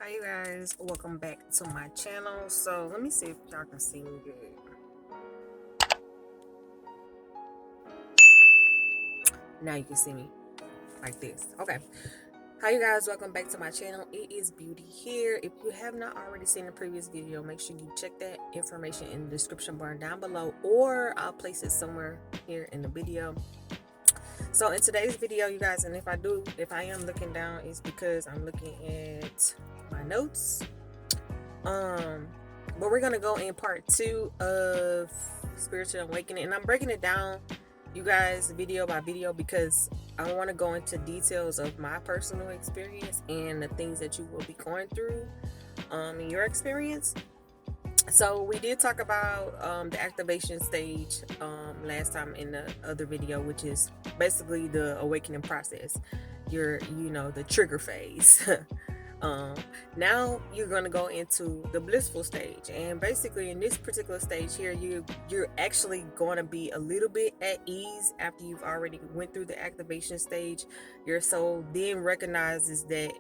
Hi you guys, welcome back to my channel. So let me see if y'all can see me good. Now you can see me like this. Okay. Hi you guys, welcome back to my channel. It is Beauty here. If you have not already seen the previous video, make sure you check that information in the description bar down below, or I'll place it somewhere here in the video. So in today's video, you guys, and if I am looking down, it's because I'm looking at my notes. But we're gonna go in part 2 of spiritual awakening, and I'm breaking it down, you guys, video by video, because I want to go into details of my personal experience and the things that you will be going through in your experience. So we did talk about the activation stage last time in the other video, which is basically the awakening process, the trigger phase. Now you're going to go into the blissful stage, and basically in this particular stage here, you're actually going to be a little bit at ease after you've already went through the activation stage. Your soul then recognizes that,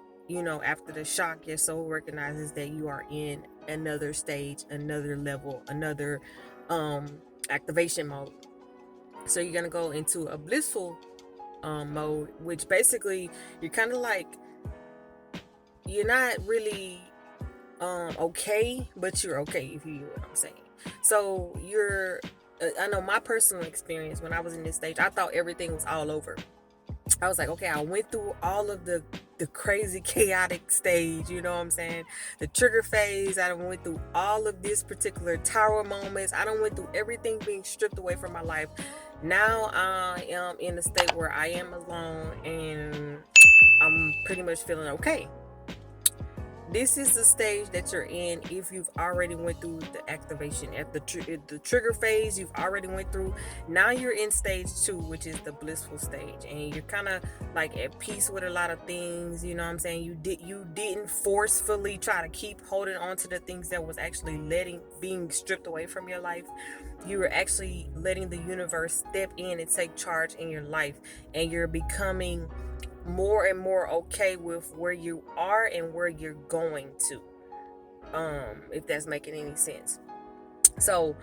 after the shock, your soul recognizes that you are in another stage, another level, another activation mode. So you're going to go into a blissful mode, which basically you're kind of like, you're not really okay, but you're okay, if you know what I'm saying. So I know my personal experience when I was in this stage, I thought everything was all over. I was like, okay, I went through all of the crazy chaotic stage, you know what I'm saying? The trigger phase, I went through all of this particular tower moments. I went through everything being stripped away from my life. Now I am in a state where I am alone and I'm pretty much feeling okay. This is the stage that you're in if you've already went through the activation. At the trigger phase, you've already went through. Now you're in stage 2, which is the blissful stage, and you're kind of like at peace with a lot of things. You know what I'm saying? You didn't forcefully try to keep holding on to the things that was actually being stripped away from your life. You were actually letting the universe step in and take charge in your life, and you're becoming more and more okay with where you are and where you're going to, if that's making any sense. So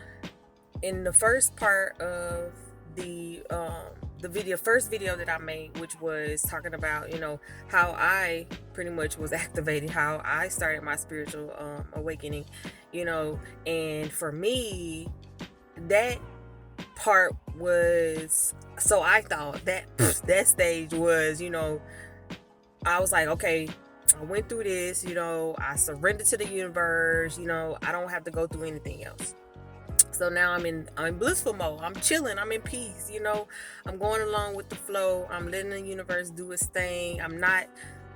in the first part of the first video that I made, which was talking about how I pretty much was activated, how I started my spiritual awakening, and for me, that part was, so I thought that stage was, I was like, okay, I went through this, I surrendered to the universe, I don't have to go through anything else. So now I'm in blissful mode. I'm chilling, I'm in peace, I'm going along with the flow. I'm letting the universe do its thing. I'm not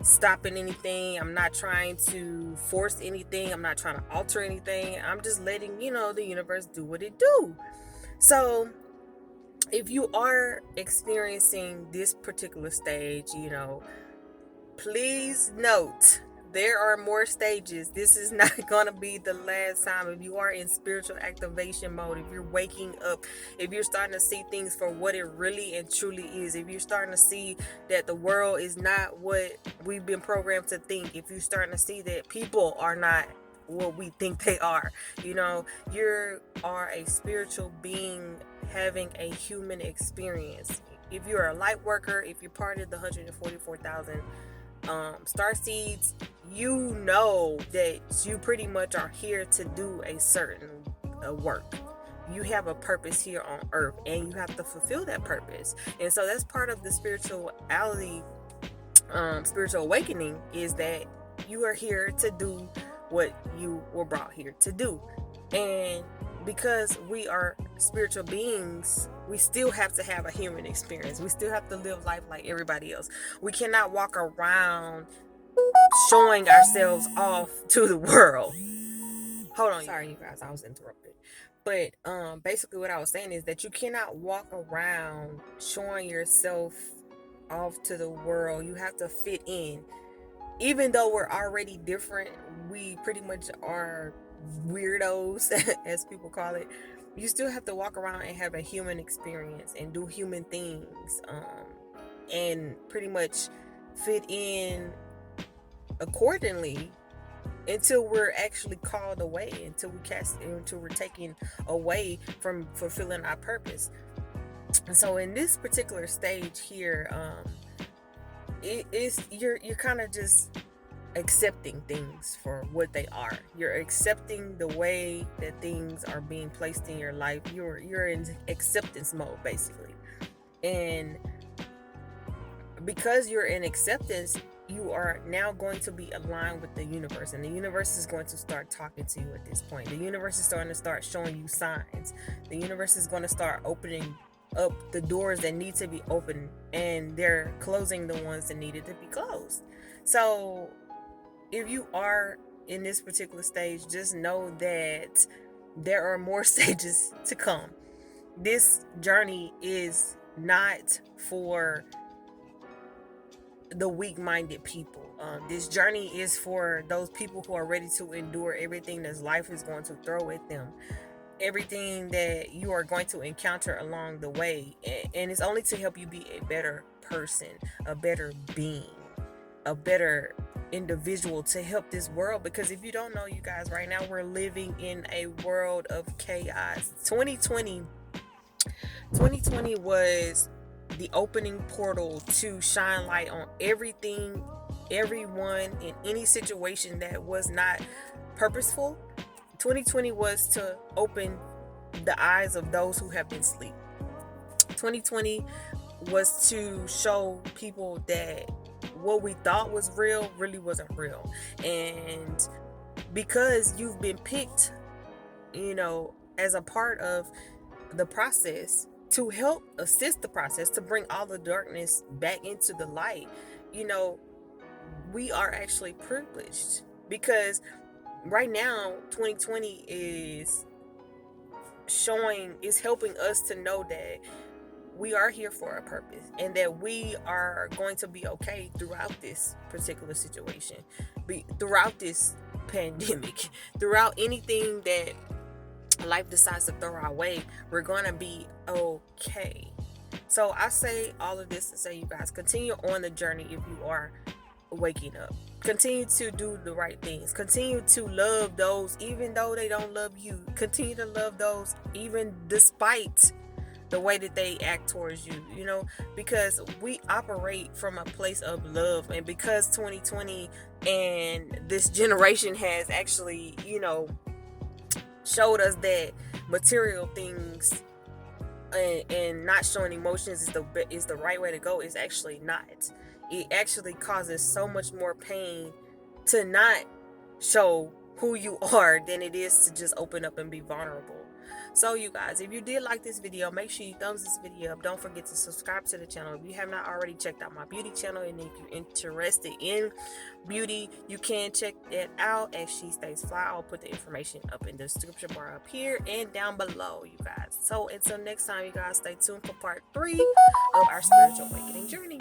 stopping anything. I'm not trying to force anything. I'm not trying to alter anything. I'm just letting, the universe do what it do. So if you are experiencing this particular stage, please note there are more stages. This is not going to be the last time. If you are in spiritual activation mode, if you're waking up, if you're starting to see things for what it really and truly is, if you're starting to see that the world is not what we've been programmed to think, if you're starting to see that people are not what we think they are, you are a spiritual being having a human experience. If you're a light worker, if you're part of the 144,000 star seeds, you know that you pretty much are here to do a certain work. You have a purpose here on earth, and you have to fulfill that purpose. And so that's part of the spirituality, spiritual awakening, is that you are here to do what you were brought here to do. And because we are spiritual beings, we still have to have a human experience. We still have to live life like everybody else. We cannot walk around showing ourselves off to the world. Hold on, sorry you guys, I was interrupted. But basically what I was saying is that you cannot walk around showing yourself off to the world. You have to fit in. Even though we're already different, we pretty much are weirdos, as people call it. You still have to walk around and have a human experience and do human things, and pretty much fit in accordingly until we're actually called away, until we're taken away from fulfilling our purpose. And so in this particular stage here, it is you're kind of just accepting things for what they are. You're accepting the way that things are being placed in your life. You're in acceptance mode basically. And because you're in acceptance, you are now going to be aligned with the universe, and the universe is going to start talking to you at this point. The universe is starting to start showing you signs. The universe is going to start opening up the doors that need to be opened, and they're closing the ones that needed to be closed. So if you are in this particular stage, just know that there are more stages to come. This journey is not for the weak-minded people. This journey is for those people who are ready to endure everything that life is going to throw at them, everything that you are going to encounter along the way. And it's only to help you be a better person, a better being, a better individual, to help this world. Because if you don't know, you guys, right now we're living in a world of chaos. 2020 was the opening portal to shine light on everything, everyone, in any situation that was not purposeful. 2020 was to open the eyes of those who have been asleep. 2020 was to show people that what we thought was real really wasn't real. And because you've been picked, as a part of the process, to help assist the process, to bring all the darkness back into the light, we are actually privileged, because right now 2020 is helping us to know that we are here for a purpose, and that we are going to be okay throughout this particular situation, throughout this pandemic, throughout anything that life decides to throw our way. We're gonna be okay. So I say all of this to say, you guys, continue on the journey. If you are waking up, continue to do the right things, continue to love those even though they don't love you, continue to love those even despite the way that they act towards you, because we operate from a place of love. And because 2020 and this generation has actually, showed us that material things and not showing emotions is the right way to go, is actually not. It actually causes so much more pain to not show who you are than it is to just open up and be vulnerable. So you guys, if you did like this video, make sure you thumbs this video up. Don't forget to subscribe to the channel if you have not already checked out my beauty channel. And if you're interested in beauty, you can check that out at She Stays Fly. I'll put the information up in the description bar up here and down below, you guys. So until next time, you guys, stay tuned for part 3 of our spiritual awakening journey.